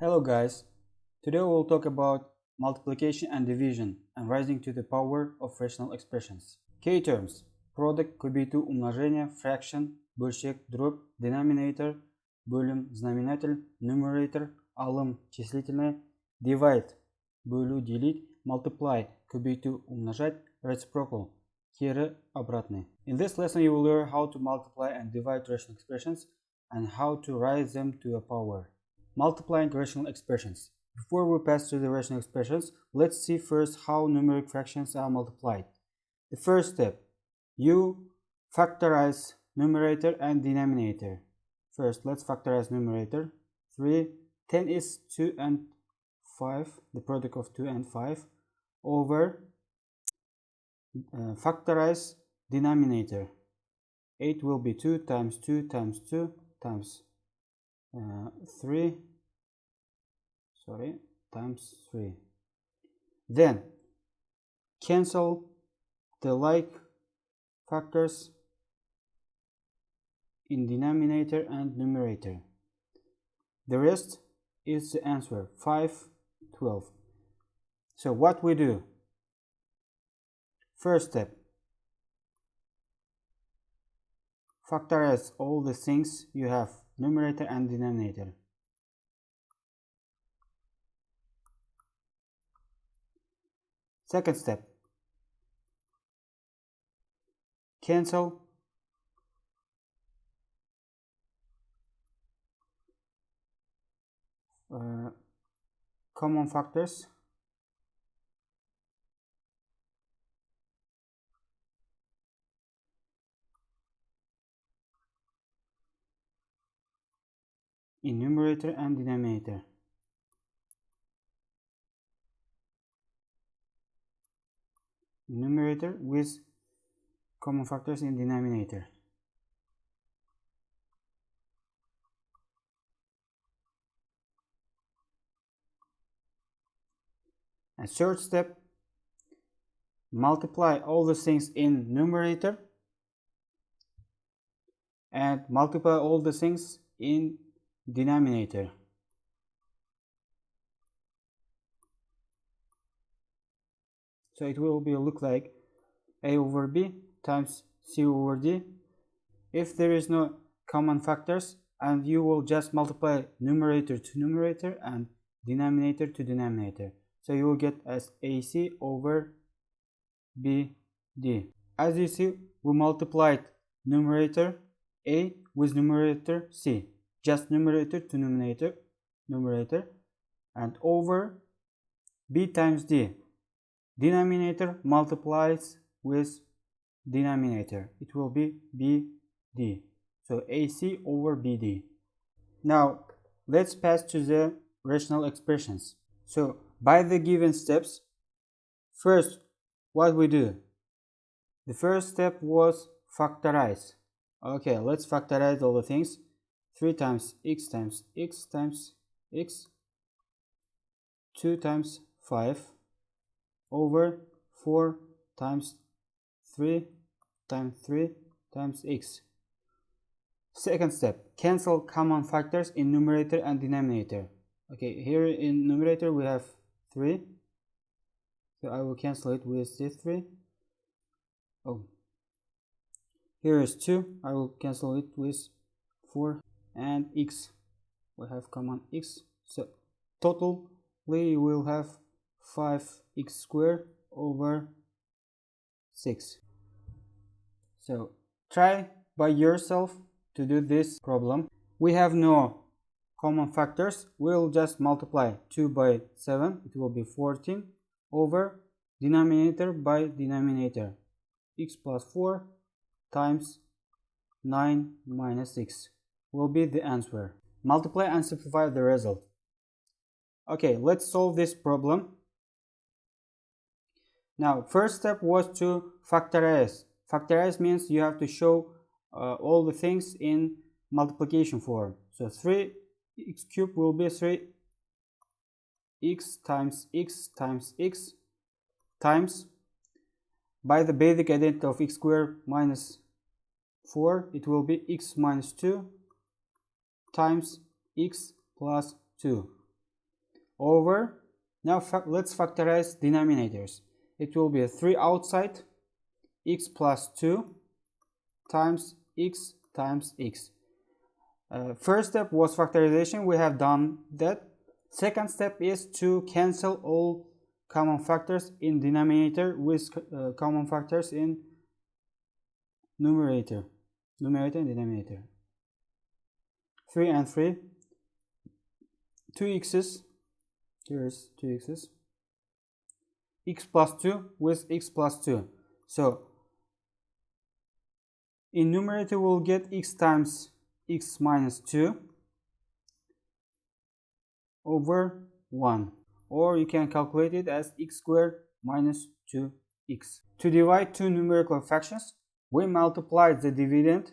Hello guys, today we will talk about multiplication and division and rising to the power of rational expressions. Key terms: product, көбейту, умножение, fraction, бөлшек, дробь, denominator, бөлім, знаменатель, numerator, алым, числительное, divide, бөлу, делить, multiply, көбейту, умножать, reciprocal, кері, обратный. In this lesson you will learn how to multiply and divide rational expressions and how to rise them to a power. Multiplying rational expressions. Before we pass to the rational expressions, let's see first how numeric fractions are multiplied. The first step, you factorize numerator and denominator. First, let's factorize numerator. 3, 10 is 2 and 5, the product of 2 and 5, over factorize denominator. 8 will be 2 times 2 times 2 times 3 times 3. Then cancel the like factors in denominator and numerator. The rest is the answer, 5, 12. So what we do? First step, factorize all the things you have, numerator and denominator. Second step, cancel common factors in numerator and denominator. Numerator with common factors in denominator. And third step, multiply all the things in numerator and multiply all the things in denominator. So it will look like a over b times c over d. If there is no common factors, and you will just multiply numerator to numerator and denominator to denominator. So you will get as ac over bd. As you see, we multiplied numerator a with numerator c. Just numerator to numerator, and over b times d. Denominator multiplies with denominator. It will be bd. So ac over bd. Now let's pass to the rational expressions. So by the given steps, first what we do? The first step was factorize. Okay, let's factorize all the things. 3 times x times x times x, 2 times 5 over 4 times 3 times 3 times x. Second step, cancel common factors in numerator and denominator. Okay, here in numerator we have 3, so I will cancel it with this 3. Oh, here is 2, I will cancel it with 4, and x, we have common x, so totally we will have 5x squared over 6. So try by yourself to do this problem. We have no common factors. We'll just multiply 2 by 7, it will be 14, over denominator by denominator, x plus 4 times 9 minus 6 will be the answer. Multiply and simplify the result. Okay, let's solve this problem. Now, first step was to factorize. Factorize means you have to show all the things in multiplication form. So 3x cubed will be 3x times x times x times, by the basic identity of x squared minus 4, it will be x minus 2 times x plus 2. over, now let's factorize denominators. It will be 3 outside x plus 2 times x times x. First step was factorization, we have done that. Second step is to cancel all common factors in denominator with common factors in numerator and denominator. 3 and 3, 2 x's, here's 2 x's, x plus 2 with x plus 2. So in numerator we'll get x times x minus 2 over 1, or you can calculate it as x squared minus 2x. To divide two numerical fractions, we multiply the dividend,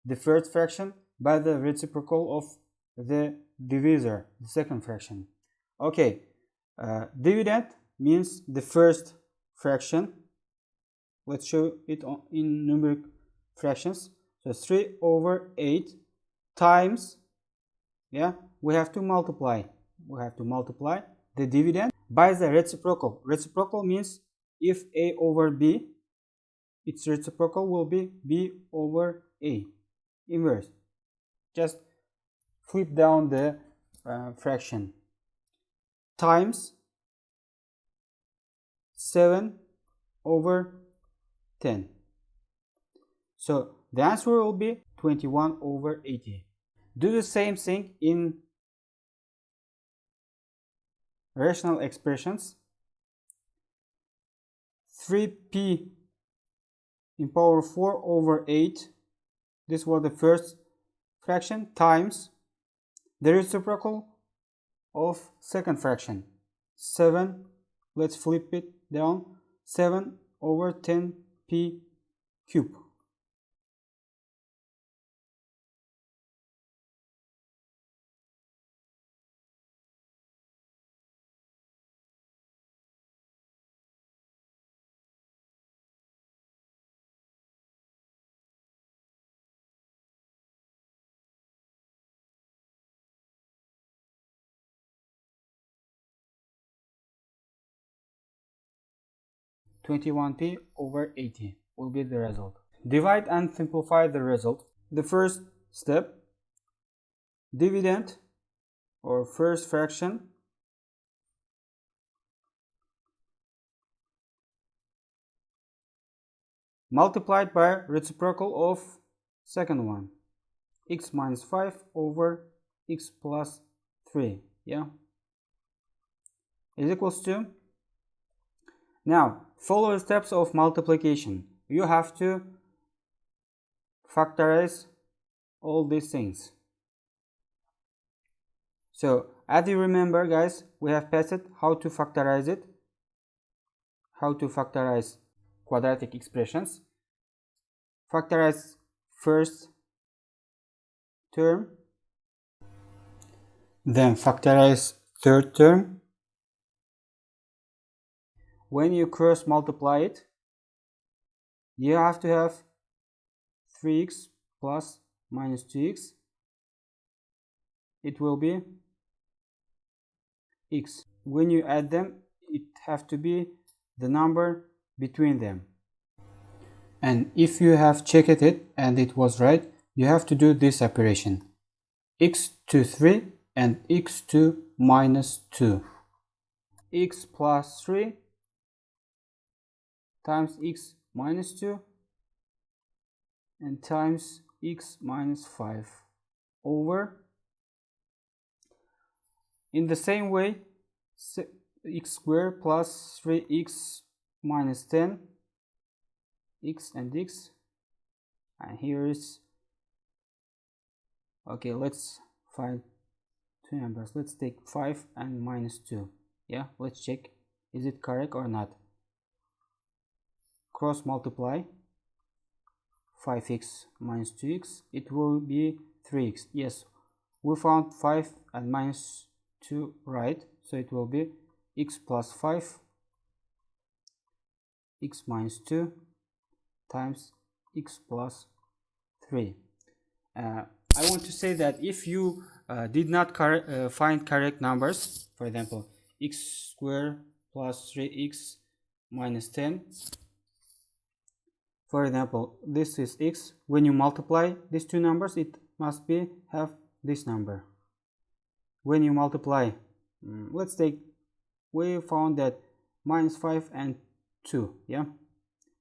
the first fraction, by the reciprocal of the divisor, the second fraction. Okay, dividend means the first fraction. Let's show it in numeric fractions. So 3 over 8 times, we have to multiply the dividend by the reciprocal. Reciprocal means if a over b, its reciprocal will be b over a, inverse. Just flip down the fraction, times 7 over 10. So the answer will be 21 over 80. Do the same thing in rational expressions. 3p in power 4 over 8, this was the first fraction, times the reciprocal of second fraction, 7, let's flip it down, 7 over 10p cube. (21p over 80) will be the result. Divide and simplify the result. The first step, dividend or first fraction multiplied by reciprocal of second one, x minus 5 over x plus 3, is equals to. Now follow the steps of multiplication. You have to factorize all these things. So as you remember, guys, we have passed how to factorize it, how to factorize quadratic expressions. Factorize first term, then factorize third term. When you cross multiply it, you have to have 3x plus minus 2x. It will be x. When you add them, it have to be the number between them. And if you have checked it and it was right, you have to do this operation, x to 3 and x to minus 2. X plus 3 times x minus 2 and times x minus 5 over, in the same way, x squared plus 3x minus 10, x and x, and here is, okay, let's find two numbers. Let's take 5 and minus 2. Let's check, is it correct or not. Cross multiply 5x minus 2x, it will be 3x. Yes, we found 5 and minus 2 right, so it will be x plus 5 x minus 2 times x plus 3. I want to say that if you did not find correct numbers. For example, x squared plus 3x minus 10. For example, this is x. When you multiply these two numbers, it must have this number. When you multiply, let's take, we found that minus 5 and 2, yeah.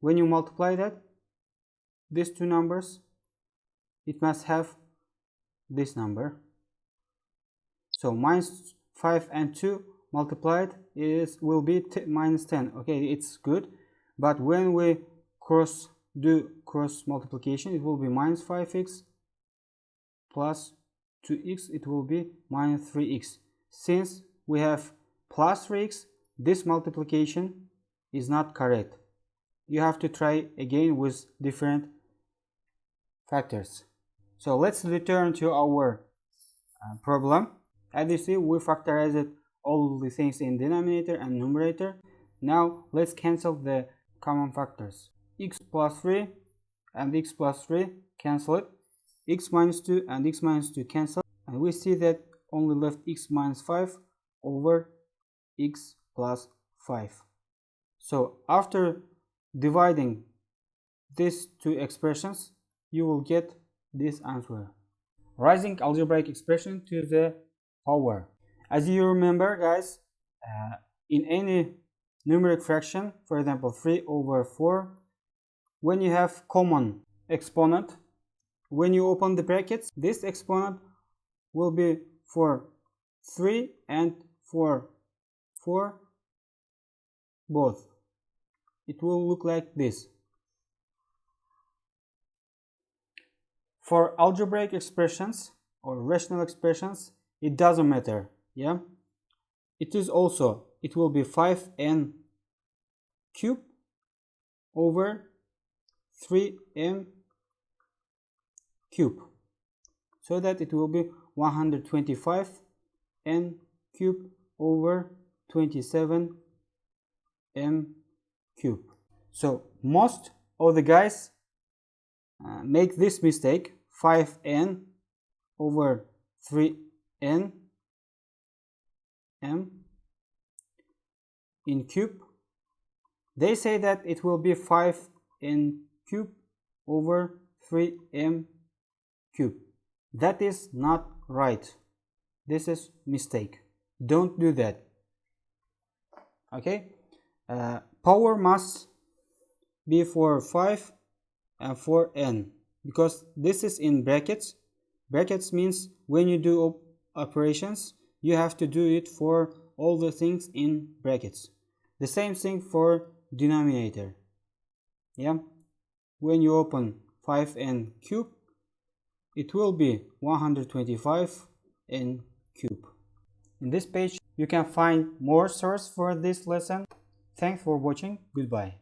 When you multiply that, these two numbers, it must have this number. So minus 5 and 2 multiplied will be minus 10. Okay, it's good, but when we do cross multiplication, it will be minus 5x plus 2x, it will be minus 3x. Since we have plus 3x, this multiplication is not correct. You have to try again with different factors. So let's return to our problem. As you see, we factorized all the things in denominator and numerator. Now let's cancel the common factors. X plus 3 and x plus 3 cancel it. X minus 2 and x minus 2 cancel. And we see that only left x minus 5 over x plus 5. So after dividing these two expressions, you will get this answer. Raising algebraic expression to the power. As you remember, guys, in any numeric fraction, for example 3 over 4, when you have common exponent, when you open the brackets, this exponent will be for 3 and for 4 both. It will look like this. For algebraic expressions or rational expressions, it doesn't matter, yeah. It will be 5n cubed over 3m cubed, so that it will be 125n cubed over 27m cubed. So most of the guys make this mistake, 5n over 3n m in cube. They say that it will be 5n cubed over 3m cubed. That is not right. This is mistake. Don't do that. Okay, power must be for 5 and for n, because this is in brackets. Brackets means when you do operations, you have to do it for all the things in brackets. The same thing for denominator, yeah. When you open 5n cubed, it will be 125n cubed. In this page you can find more source for this lesson. Thanks for watching. Goodbye.